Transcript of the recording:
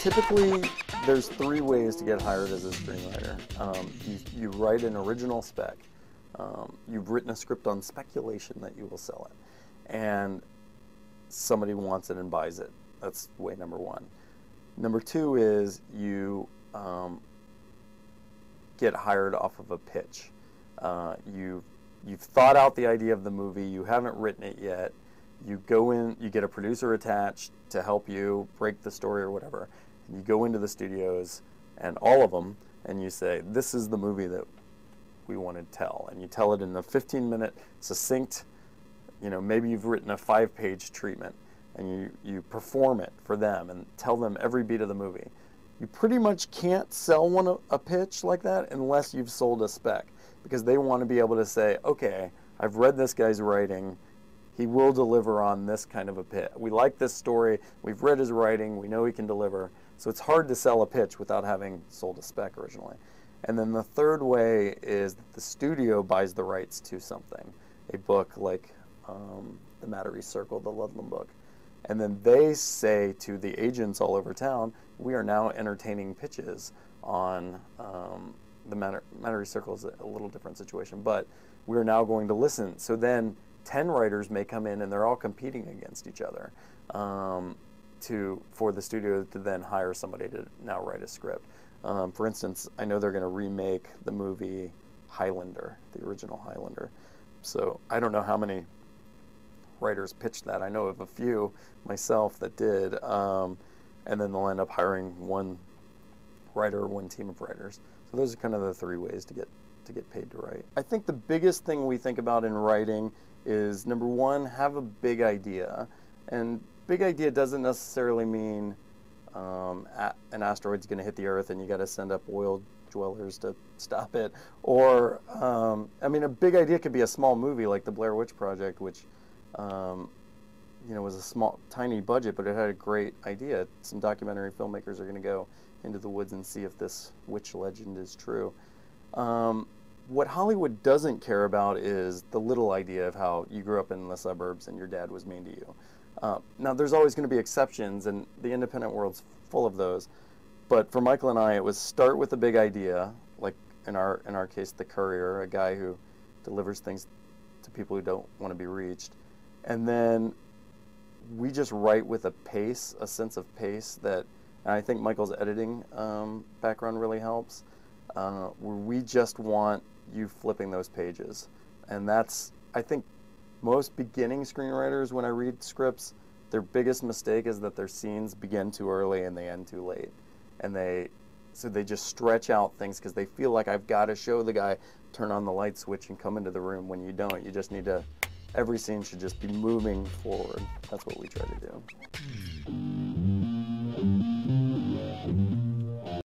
Typically, there's three ways to get hired as a screenwriter. You write an original spec. You've written a script on speculation that you will sell it, and somebody wants it and buys it. That's way number one. Number two is you get hired off of a pitch. You've thought out the idea of the movie. You haven't written it yet. You go in, you get a producer attached to help you break the story or whatever. And you go into the studios, and all of them, and you say, this is the movie that we want to tell. And you tell it in a 15-minute, succinct, maybe you've written a 5-page treatment, and you perform it for them and tell them every beat of the movie. You pretty much can't sell a pitch like that unless you've sold a spec, because they want to be able to say, okay, I've read this guy's writing. He will deliver on this kind of a pitch. We like this story. We've read his writing. We know he can deliver. So it's hard to sell a pitch without having sold a spec originally. And then the third way is that the studio buys the rights to something, a book like The Mattery Circle, the Ludlum book. And then they say to the agents all over town, we are now entertaining pitches on the Mattery Circle is a little different situation, but we're now going to listen. So then 10 writers may come in and they're all competing against each other for the studio to then hire somebody to now write a script. For instance, I know they're going to remake the movie Highlander, the original Highlander. So I don't know how many writers pitched that. I know of a few myself that did, and then they'll end up hiring one writer or one team of writers. So those are kind of the three ways to get paid to write. I think the biggest thing we think about in writing is, number one, have a big idea. And big idea doesn't necessarily mean an asteroid's going to hit the Earth and you got to send up oil dwellers to stop it. Or, I mean, a big idea could be a small movie like the Blair Witch Project, which was a small, tiny budget, but it had a great idea. Some documentary filmmakers are going to go into the woods and see if this witch legend is true. What Hollywood doesn't care about is the little idea of how you grew up in the suburbs and your dad was mean to you. Now, there's always going to be exceptions, and the independent world's full of those. But for Michael and I, it was start with a big idea, like in our case, The Courier, a guy who delivers things to people who don't want to be reached. And then we just write with a sense of pace that, and I think Michael's editing background really helps, where we just want you flipping those pages. And that's, I think, most beginning screenwriters, when I read scripts, their biggest mistake is that their scenes begin too early and they end too late. And so they just stretch out things because they feel like, I've got to show the guy, turn on the light switch and come into the room, when you don't. You just need to, every scene should just be moving forward. That's what we try to do.